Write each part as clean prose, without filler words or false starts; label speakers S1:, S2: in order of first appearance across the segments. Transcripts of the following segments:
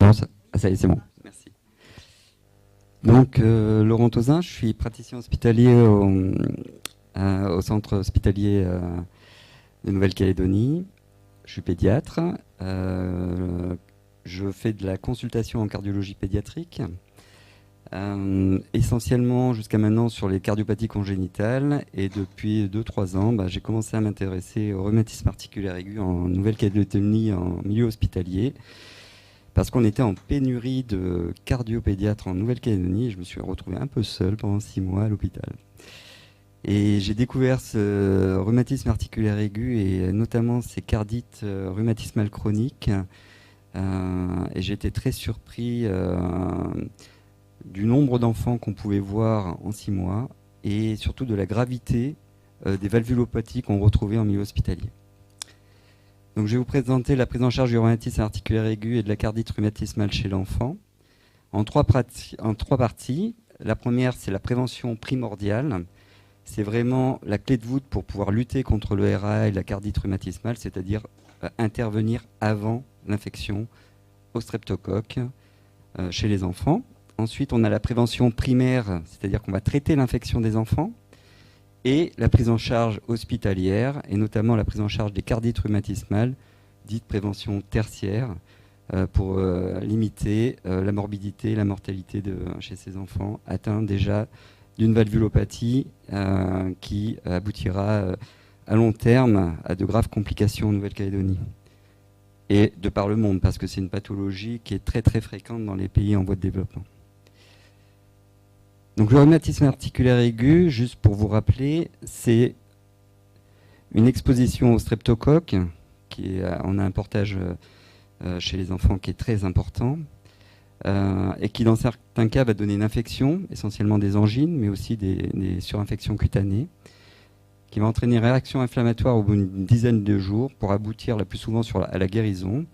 S1: Non, ça y est, c'est bon. Merci. Donc, Laurent Tauzin, je suis praticien hospitalier au centre hospitalier de Nouvelle-Calédonie. Je suis pédiatre. Je fais de la consultation en cardiologie pédiatrique, essentiellement jusqu'à maintenant sur les cardiopathies congénitales. Et depuis 2-3 ans, j'ai commencé à m'intéresser au rhumatisme articulaire aigu en Nouvelle-Calédonie en milieu hospitalier. Parce qu'on était en pénurie de cardiopédiatres en Nouvelle-Calédonie et je me suis retrouvé un peu seul pendant 6 mois à l'hôpital. Et j'ai découvert ce rhumatisme articulaire aigu et notamment ces cardites rhumatismales chroniques. Et j'ai été très surpris du nombre d'enfants qu'on pouvait voir en 6 mois et surtout de la gravité des valvulopathies qu'on retrouvait en milieu hospitalier. Donc, je vais vous présenter la prise en charge du rhumatisme articulaire aigu et de la cardite rhumatismale chez l'enfant en trois parties. La première, c'est la prévention primordiale. C'est vraiment la clé de voûte pour pouvoir lutter contre le RA et la cardite rhumatismale, c'est-à-dire intervenir avant l'infection au streptocoque chez les enfants. Ensuite, on a la prévention primaire, c'est-à-dire qu'on va traiter l'infection des enfants. Et la prise en charge hospitalière, et notamment la prise en charge des cardites rhumatismales, dite prévention tertiaire, pour limiter la morbidité, la mortalité chez ces enfants atteints déjà d'une valvulopathie qui aboutira à long terme à de graves complications en Nouvelle-Calédonie. Et de par le monde, parce que c'est une pathologie qui est très très fréquente dans les pays en voie de développement. Donc le rhumatisme articulaire aigu, juste pour vous rappeler, c'est une exposition au streptocoque, on a un portage chez les enfants qui est très important, et qui dans certains cas va donner une infection, essentiellement des angines, mais aussi des surinfections cutanées, qui va entraîner une réaction inflammatoire au bout d'une dizaine de jours pour aboutir la plus souvent à la guérison.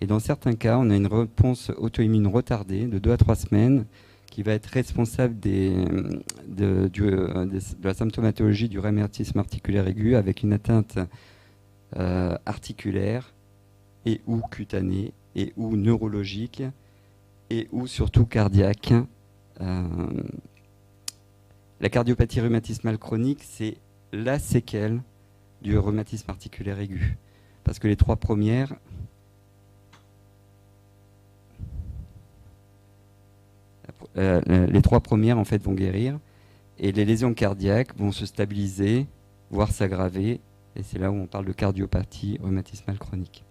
S1: Et dans certains cas, on a une réponse auto-immune retardée de 2 à 3 semaines, qui va être responsable de la symptomatologie du rhumatisme articulaire aigu avec une atteinte articulaire et ou cutanée et ou neurologique et ou surtout cardiaque. La cardiopathie rhumatismale chronique, c'est la séquelle du rhumatisme articulaire aigu. Parce que les trois premières... en fait vont guérir et les lésions cardiaques vont se stabiliser, voire s'aggraver, et c'est là où on parle de cardiopathie rhumatismale chronique.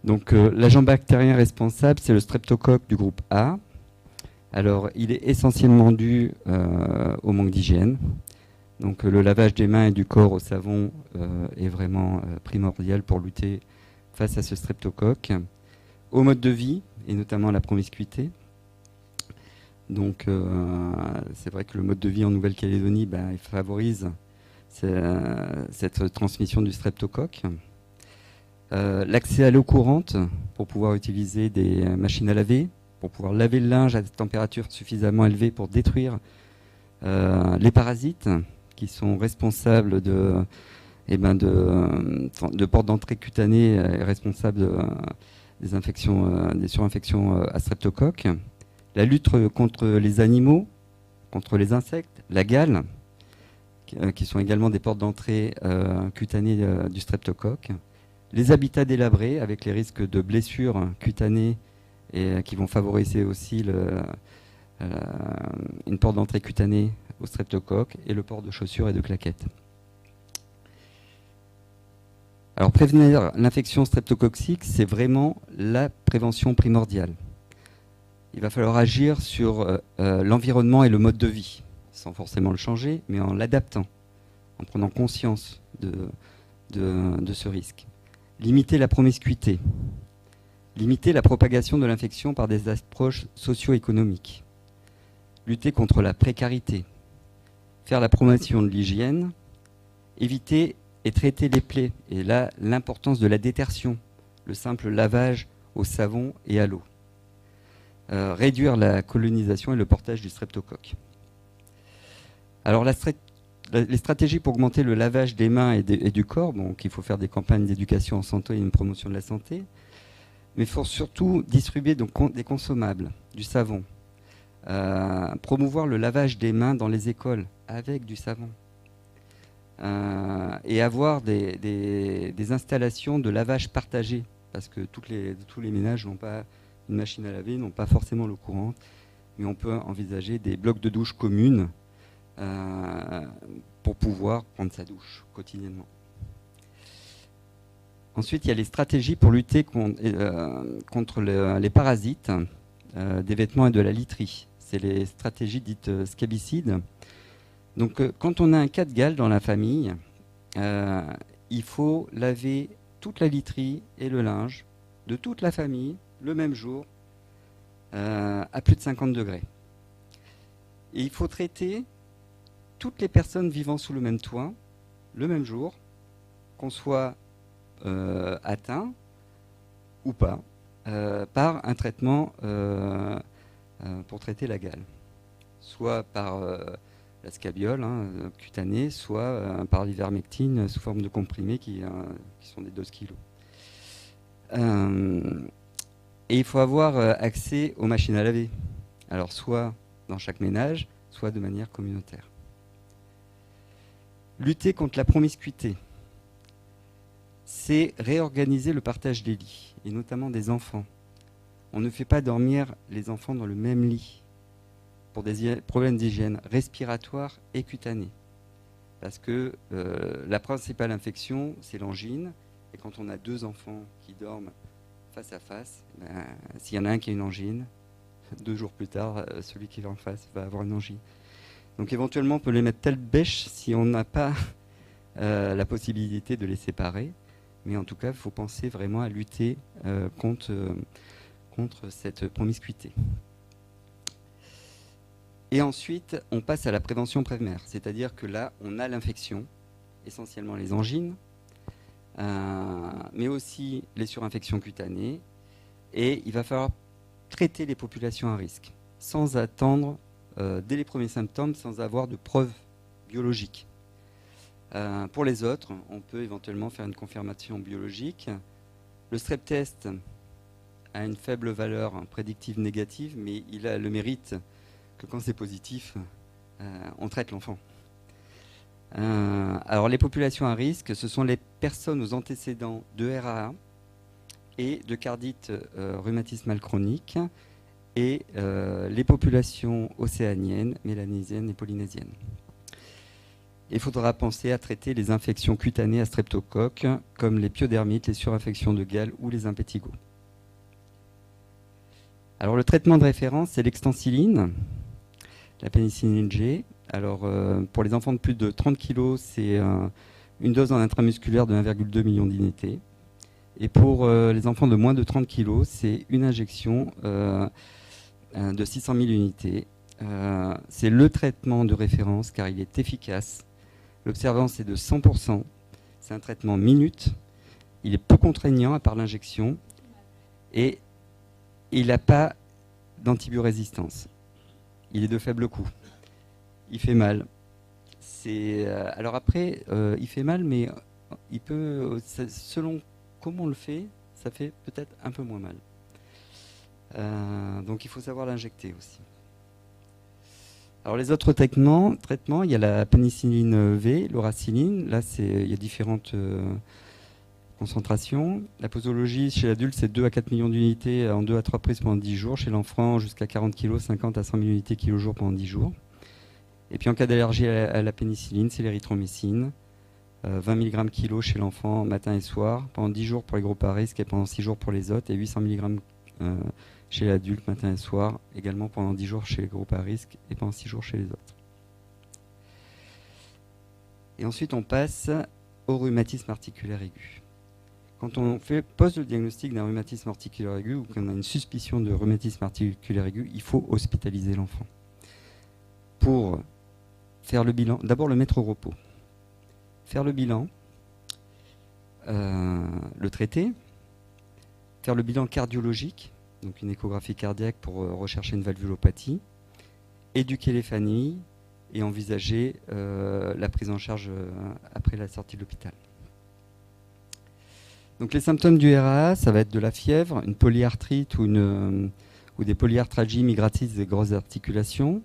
S1: Donc l'agent bactérien responsable, c'est le streptocoque du groupe A. Alors il est essentiellement dû au manque d'hygiène. Donc le lavage des mains et du corps au savon est vraiment primordial pour lutter face à ce streptocoque. Au mode de vie, et notamment la promiscuité. Donc c'est vrai que le mode de vie en Nouvelle-Calédonie il favorise cette transmission du streptocoque. L'accès à l'eau courante pour pouvoir utiliser des machines à laver, pour pouvoir laver le linge à température suffisamment élevée pour détruire les parasites qui sont responsables de portes d'entrée cutanées et responsables des infections, des surinfections à streptocoque, la lutte contre les animaux, contre les insectes, la gale, qui sont également des portes d'entrée cutanées du streptocoque, les habitats délabrés avec les risques de blessures cutanées et qui vont favoriser aussi une porte d'entrée cutanée au streptocoque et le port de chaussures et de claquettes. Alors prévenir l'infection streptococcique, c'est vraiment la prévention primordiale. Il va falloir agir sur l'environnement et le mode de vie, sans forcément le changer, mais en l'adaptant, en prenant conscience de ce risque. Limiter la promiscuité, limiter la propagation de l'infection par des approches socio-économiques, lutter contre la précarité, faire la promotion de l'hygiène, éviter et traiter les plaies. Et là, l'importance de la détertion, le simple lavage au savon et à l'eau. Réduire la colonisation et le portage du streptocoque. Alors, les stratégies pour augmenter le lavage des mains et du corps, donc il faut faire des campagnes d'éducation en santé et une promotion de la santé. Mais il faut surtout distribuer donc des consommables, du savon, promouvoir le lavage des mains dans les écoles avec du savon, et avoir des installations de lavage partagées, parce que tous les ménages n'ont pas une machine à laver, n'ont pas forcément l'eau courante, mais on peut envisager des blocs de douche communes pour pouvoir prendre sa douche quotidiennement. Ensuite, il y a les stratégies pour lutter contre les parasites des vêtements et de la literie. C'est les stratégies dites scabicides. Donc, quand on a un cas de gale dans la famille, il faut laver toute la literie et le linge de toute la famille le même jour à plus de 50 degrés. Et il faut traiter toutes les personnes vivant sous le même toit le même jour, qu'on soit atteint ou pas, par un traitement pour traiter la gale. Soit par la scabiole cutanée, soit par l'ivermectine sous forme de comprimés qui sont des doses kilos. Et il faut avoir accès aux machines à laver. Alors soit dans chaque ménage, soit de manière communautaire. Lutter contre la promiscuité, c'est réorganiser le partage des lits, et notamment des enfants. On ne fait pas dormir les enfants dans le même lit pour des problèmes d'hygiène respiratoire et cutanée. Parce que la principale infection, c'est l'angine. Et quand on a deux enfants qui dorment face à face, s'il y en a un qui a une angine, 2 jours plus tard, celui qui est en face va avoir une angine. Donc éventuellement, on peut les mettre telle bêche si on n'a pas la possibilité de les séparer. Mais en tout cas, il faut penser vraiment à lutter contre cette promiscuité. Et ensuite, on passe à la prévention primaire. C'est-à-dire que là, on a l'infection, essentiellement les angines, mais aussi les surinfections cutanées. Et il va falloir traiter les populations à risque, sans attendre dès les premiers symptômes, sans avoir de preuves biologiques. Pour les autres, on peut éventuellement faire une confirmation biologique. Le strep test a une faible valeur prédictive négative, mais il a le mérite que quand c'est positif, on traite l'enfant. Alors les populations à risque, ce sont les personnes aux antécédents de RAA et de cardite rhumatismale chronique, et les populations océaniennes, mélanésiennes et polynésiennes. Il faudra penser à traiter les infections cutanées à streptocoque, comme les pyodermites, les surinfections de gale ou les impétigos. Alors le traitement de référence, c'est l'extensiline, la pénicilline G. Alors pour les enfants de plus de 30 kg, c'est une dose en intramusculaire de 1,2 million d'unités. Et pour les enfants de moins de 30 kg, c'est une injection de 600 000 unités. C'est le traitement de référence car il est efficace. L'observance est de 100%. C'est un traitement minute. Il est peu contraignant à part l'injection. Et il n'a pas d'antibiorésistance. Il est de faible coût. Il fait mal. Alors après, il fait mal, mais il peut, selon comment on le fait, ça fait peut-être un peu moins mal. Donc il faut savoir l'injecter aussi. Alors les autres traitements, il y a la pénicilline V, l'oraciline. Là, il y a différentes concentrations. La posologie chez l'adulte, c'est 2 à 4 millions d'unités en 2 à 3 prises pendant 10 jours. Chez l'enfant, jusqu'à 40 kg, 50 à 100 000 unités kilo-jour pendant 10 jours. Et puis en cas d'allergie à la pénicilline, c'est l'érythromycine. 20 mg kg chez l'enfant matin et soir, pendant 10 jours pour les groupes à risque et pendant 6 jours pour les autres, et 800 mg chez l'adulte matin et soir, également pendant 10 jours chez les groupes à risque et pendant 6 jours chez les autres. Et ensuite on passe au rhumatisme articulaire aigu. Quand on pose le diagnostic d'un rhumatisme articulaire aigu ou qu'on a une suspicion de rhumatisme articulaire aigu, il faut hospitaliser l'enfant. Pour faire le bilan, d'abord le mettre au repos. Faire le bilan, le traiter, faire le bilan cardiologique, donc une échographie cardiaque pour rechercher une valvulopathie, éduquer les familles et envisager la prise en charge après la sortie de l'hôpital. Donc les symptômes du RAA, ça va être de la fièvre, une polyarthrite ou des polyarthralgies migratrices des grosses articulations,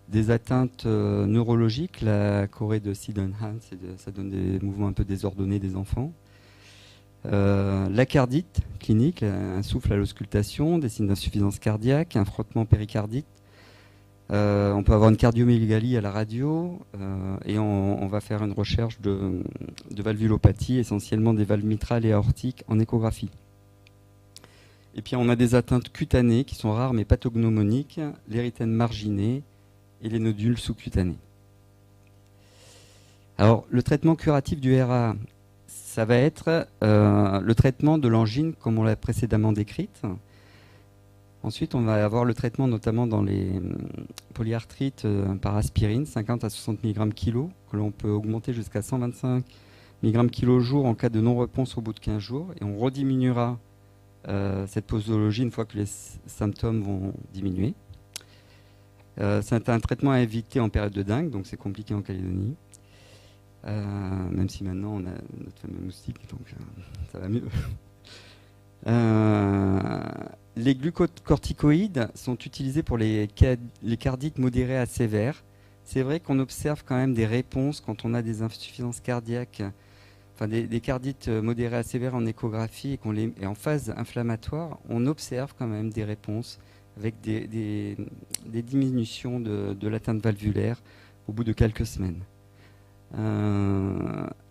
S1: des atteintes neurologiques, la chorée de Sydenham, ça donne des mouvements un peu désordonnés des enfants. La cardite clinique, un souffle à l'auscultation, des signes d'insuffisance cardiaque, un frottement péricardique. On peut avoir une cardiomyogalie à la radio et on va faire une recherche de valvulopathie, essentiellement des valves mitrales et aortiques en échographie. Et puis on a des atteintes cutanées qui sont rares mais pathognomoniques, l'érythème marginé et les nodules sous-cutanés. Alors le traitement curatif du RA, ça va être le traitement de l'angine comme on l'a précédemment décrite. Ensuite, on va avoir le traitement notamment dans les polyarthrites par aspirine, 50 à 60 mg kg, que l'on peut augmenter jusqu'à 125 mg kg jour en cas de non-réponse au bout de 15 jours. Et on rediminuera cette posologie une fois que les symptômes vont diminuer. C'est un traitement à éviter en période de dengue, donc c'est compliqué en Calédonie. Même si maintenant on a notre fameux moustique, donc ça va mieux. Les glucocorticoïdes sont utilisés pour les cardites modérées à sévères. C'est vrai qu'on observe quand même des réponses quand on a des insuffisances cardiaques, enfin des cardites modérées à sévères en échographie et en phase inflammatoire, on observe quand même des réponses avec des diminutions de l'atteinte valvulaire au bout de quelques semaines.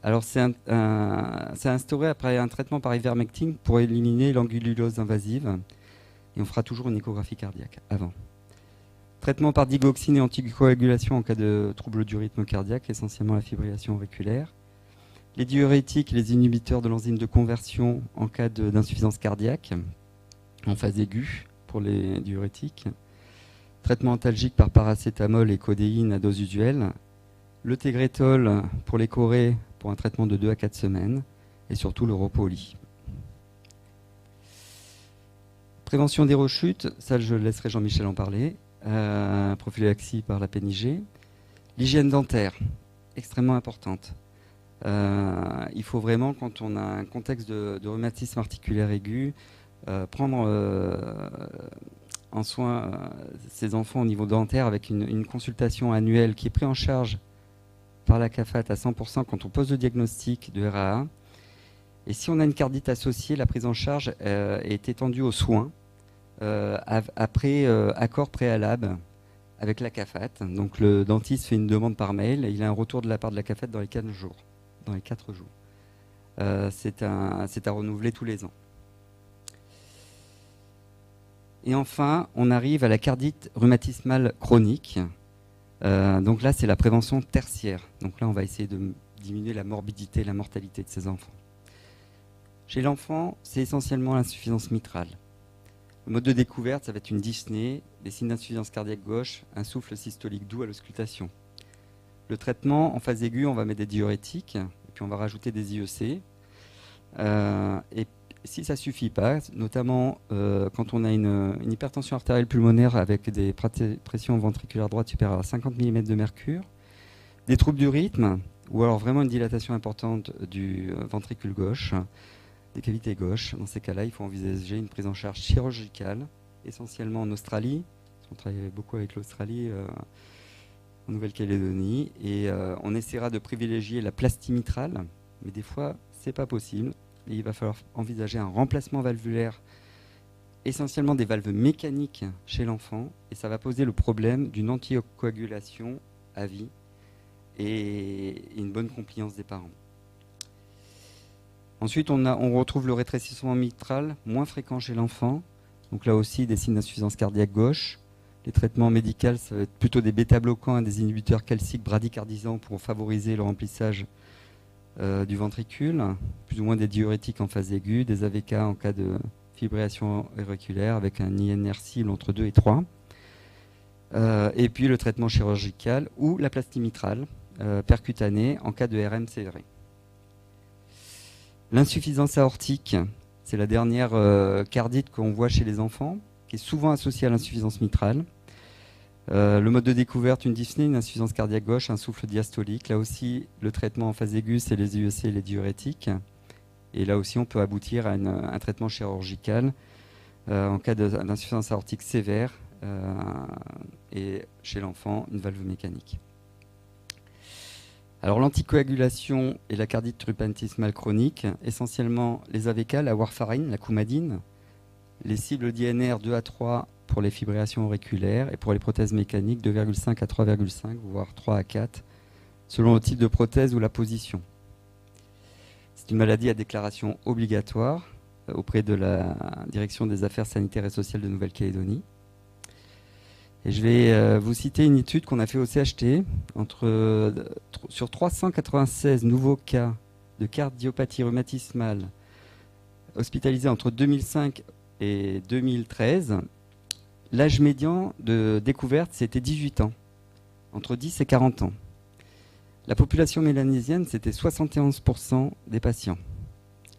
S1: Alors c'est instauré après un traitement par ivermectine pour éliminer l'angululose invasive et on fera toujours une échographie cardiaque avant. Traitement par digoxine et anticoagulation en cas de trouble du rythme cardiaque, essentiellement la fibrillation auriculaire. Les diurétiques et les inhibiteurs de l'enzyme de conversion en cas d'insuffisance cardiaque en phase aiguë pour les diurétiques. Traitement antalgique par paracétamol et codéine à dose usuelle. Le Tegretol pour les chorées pour un traitement de 2 à 4 semaines et surtout le repos au lit. Prévention des rechutes, ça je laisserai Jean-Michel en parler. Prophylaxie par la PNIG. L'hygiène dentaire, extrêmement importante. Il faut vraiment, quand on a un contexte de rhumatisme articulaire aigu, prendre en soin ces enfants au niveau dentaire avec une consultation annuelle qui est prise en charge par la CAFAT à 100% quand on pose le diagnostic de RAA. Et si on a une cardite associée, la prise en charge est étendue aux soins après accord préalable avec la CAFAT. Donc le dentiste fait une demande par mail et il a un retour de la part de la CAFAT dans les 4 jours. C'est à renouveler tous les ans. Et enfin, on arrive à la cardite rhumatismale chronique. Donc là, c'est la prévention tertiaire. Donc là, on va essayer de diminuer la morbidité, la mortalité de ces enfants. Chez l'enfant, c'est essentiellement l'insuffisance mitrale. Le mode de découverte, ça va être une dyspnée, des signes d'insuffisance cardiaque gauche, un souffle systolique doux à l'auscultation. Le traitement, en phase aiguë, on va mettre des diurétiques, et puis on va rajouter des IEC. Et si ça ne suffit pas, notamment quand on a une hypertension artérielle pulmonaire avec des pressions ventriculaires droites supérieures à 50 mm de mercure, des troubles du rythme, ou alors vraiment une dilatation importante du ventricule gauche, des cavités gauches, dans ces cas-là, il faut envisager une prise en charge chirurgicale, essentiellement en Australie. On travaille beaucoup avec l'Australie, en Nouvelle-Calédonie, et on essaiera de privilégier la plastie mitrale, mais des fois, ce n'est pas possible. Et il va falloir envisager un remplacement valvulaire, essentiellement des valves mécaniques chez l'enfant, et ça va poser le problème d'une anticoagulation à vie et une bonne compliance des parents. Ensuite, on retrouve le rétrécissement mitral, moins fréquent chez l'enfant, donc là aussi des signes d'insuffisance cardiaque gauche. Les traitements médicaux, ça va être plutôt des bêta-bloquants et des inhibiteurs calciques bradycardisants pour favoriser le remplissage du ventricule, plus ou moins des diurétiques en phase aiguë, des AVK en cas de fibrillation auriculaire avec un INR cible entre 2 et 3. Et puis le traitement chirurgical ou la plastie mitrale percutanée en cas de RM sévère. L'insuffisance aortique, c'est la dernière cardite qu'on voit chez les enfants, qui est souvent associée à l'insuffisance mitrale. Le mode de découverte, une dyspnée, une insuffisance cardiaque gauche, un souffle diastolique. Là aussi, le traitement en phase aiguë, c'est les IEC et les diurétiques. Et là aussi, on peut aboutir à un traitement chirurgical en cas d'insuffisance aortique sévère et chez l'enfant, une valve mécanique. Alors l'anticoagulation et la cardite rhumatismale chronique, essentiellement les AVK, la warfarine, la coumadine, les cibles d'INR 2 à 3 pour les fibrillations auriculaires et pour les prothèses mécaniques 2,5 à 3,5, voire 3 à 4, selon le type de prothèse ou la position. C'est une maladie à déclaration obligatoire auprès de la Direction des Affaires sanitaires et sociales de Nouvelle-Calédonie. Et je vais vous citer une étude qu'on a fait au CHT sur 396 nouveaux cas de cardiopathie rhumatismale hospitalisés entre 2005 et 2013. L'âge médian de découverte, c'était 18 ans, entre 10 et 40 ans. La population mélanésienne, c'était 71% des patients.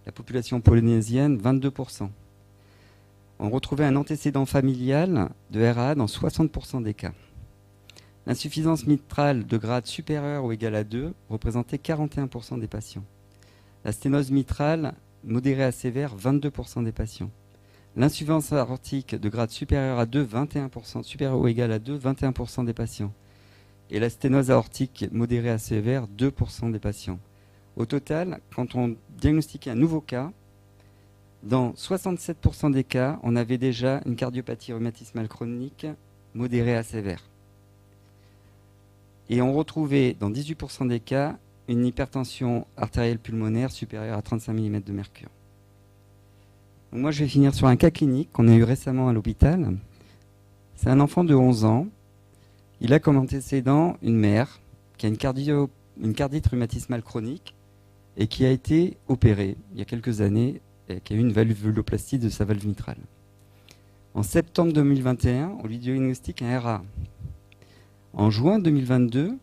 S1: La population polynésienne, 22%. On retrouvait un antécédent familial de RA dans 60% des cas. L'insuffisance mitrale de grade supérieur ou égal à 2 représentait 41% des patients. La sténose mitrale modérée à sévère, 22% des patients. L'insuffisance aortique de grade supérieur à 2, 21%, supérieur ou égal à 2, 21% des patients. Et la sténose aortique modérée à sévère, 2% des patients. Au total, quand on diagnostiquait un nouveau cas, dans 67% des cas, on avait déjà une cardiopathie rhumatismale chronique modérée à sévère. Et on retrouvait dans 18% des cas une hypertension artérielle pulmonaire supérieure à 35 mm de mercure. Donc moi, je vais finir sur un cas clinique qu'on a eu récemment à l'hôpital. C'est un enfant de 11 ans. Il a comme antécédent une mère qui a une cardite rhumatismale chronique et qui a été opérée il y a quelques années et qui a eu une valvuloplastie de sa valve mitrale. En septembre 2021, on lui diagnostique un RA. En juin 2022,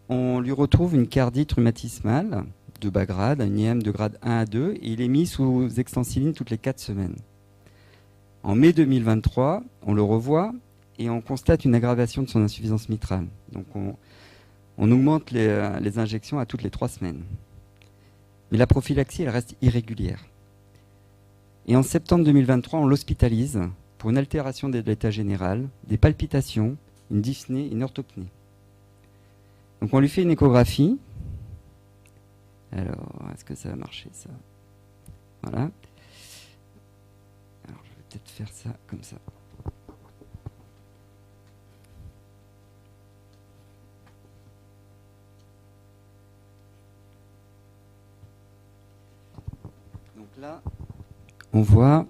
S1: on lui retrouve une cardite rhumatismale de bas grade, un IM de grade 1 à 2, et il est mis sous extensiline toutes les 4 semaines. En mai 2023, on le revoit et on constate une aggravation de son insuffisance mitrale. Donc on augmente les injections à toutes les 3 semaines. Mais la prophylaxie, elle reste irrégulière. Et en septembre 2023, on l'hospitalise pour une altération de l'état général, des palpitations, une dyspnée, une orthopnée. Donc on lui fait une échographie. Alors, est-ce que ça va marcher, ça? Voilà. Alors, je vais peut-être faire ça comme ça. Donc là, on voit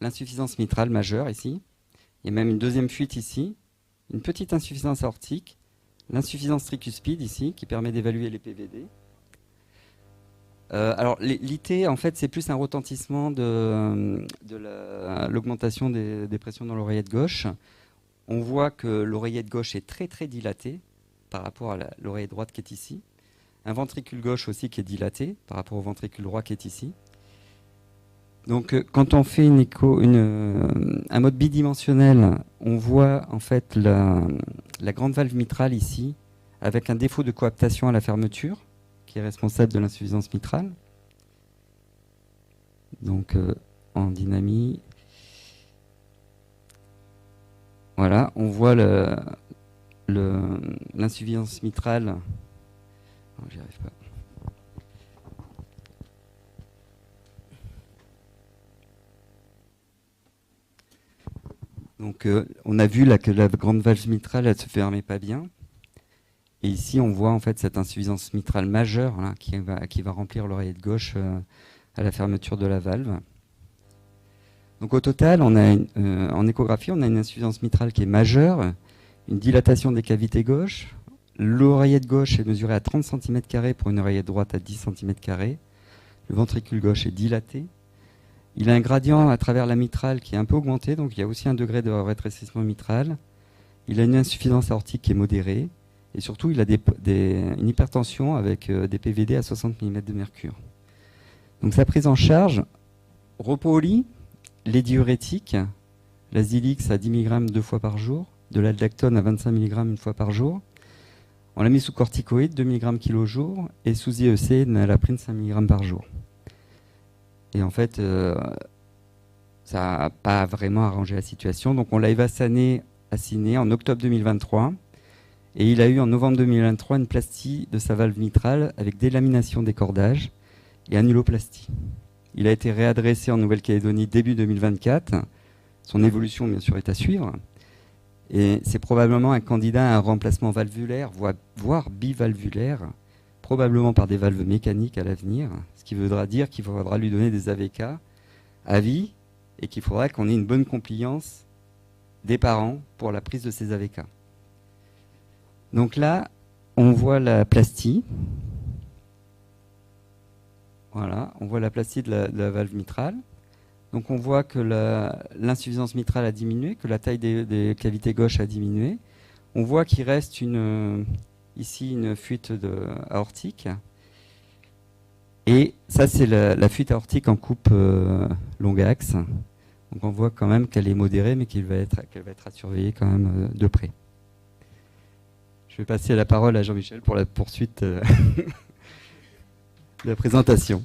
S1: l'insuffisance mitrale majeure ici. Il y a même une deuxième fuite ici, une petite insuffisance aortique, l'insuffisance tricuspide ici, qui permet d'évaluer les PVD. Alors, l'IT, en fait, c'est plus un retentissement de l'augmentation des pressions dans l'oreillette gauche. On voit que l'oreillette gauche est très très dilatée par rapport à l'oreillette droite qui est ici. Un ventricule gauche aussi qui est dilaté par rapport au ventricule droit qui est ici. Donc, quand on fait un mode bidimensionnel, on voit en fait la grande valve mitrale ici, avec un défaut de coaptation à la fermeture, qui est responsable de l'insuffisance mitrale. Donc, en dynamie, voilà, on voit l'insuffisance mitrale. Oh, j'y arrive pas. Donc, on a vu là que la grande valve mitrale, elle se fermait pas bien. Et ici, on voit en fait cette insuffisance mitrale majeure là, qui va remplir l'oreillette gauche à la fermeture de la valve. Donc, au total, en échographie, on a une insuffisance mitrale qui est majeure, une dilatation des cavités gauches. L'oreillette gauche est mesurée à 30 cm² pour une oreillette droite à 10 cm². Le ventricule gauche est dilaté. Il a un gradient à travers la mitrale qui est un peu augmenté, donc il y a aussi un degré de rétrécissement mitral. Il a une insuffisance aortique qui est modérée. Et surtout, il a une hypertension avec des PVD à 60 mm de mercure. Donc sa prise en charge, repos au lit, les diurétiques, la Zilix à 10 mg 2 fois par jour, de l'aldactone à 25 mg une fois par jour. On l'a mis sous corticoïde, 2 mg kg au jour, et sous IEC, nalaprine 5 mg par jour. Et en fait, ça n'a pas vraiment arrangé la situation. Donc on l'a évassané en octobre 2023. Et il a eu en novembre 2023 une plastie de sa valve mitrale avec délamination des cordages et annuloplastie. Il a été réadressé en Nouvelle-Calédonie début 2024. Son évolution, bien sûr, est à suivre. Et c'est probablement un candidat à un remplacement valvulaire, voire bivalvulaire, probablement par des valves mécaniques à l'avenir, ce qui voudra dire qu'il faudra lui donner des AVK à vie et qu'il faudra qu'on ait une bonne compliance des parents pour la prise de ces AVK. Donc là, on voit la plastie. Voilà, on voit la plastie de la valve mitrale. Donc on voit que l'insuffisance mitrale a diminué, que la taille des cavités gauches a diminué. On voit qu'il reste ici une fuite aortique. Et ça, c'est la fuite aortique en coupe longue axe. Donc on voit quand même qu'elle est modérée, mais qu'elle va être à surveiller quand même de près. Je vais passer la parole à Jean-Michel pour la poursuite de la présentation.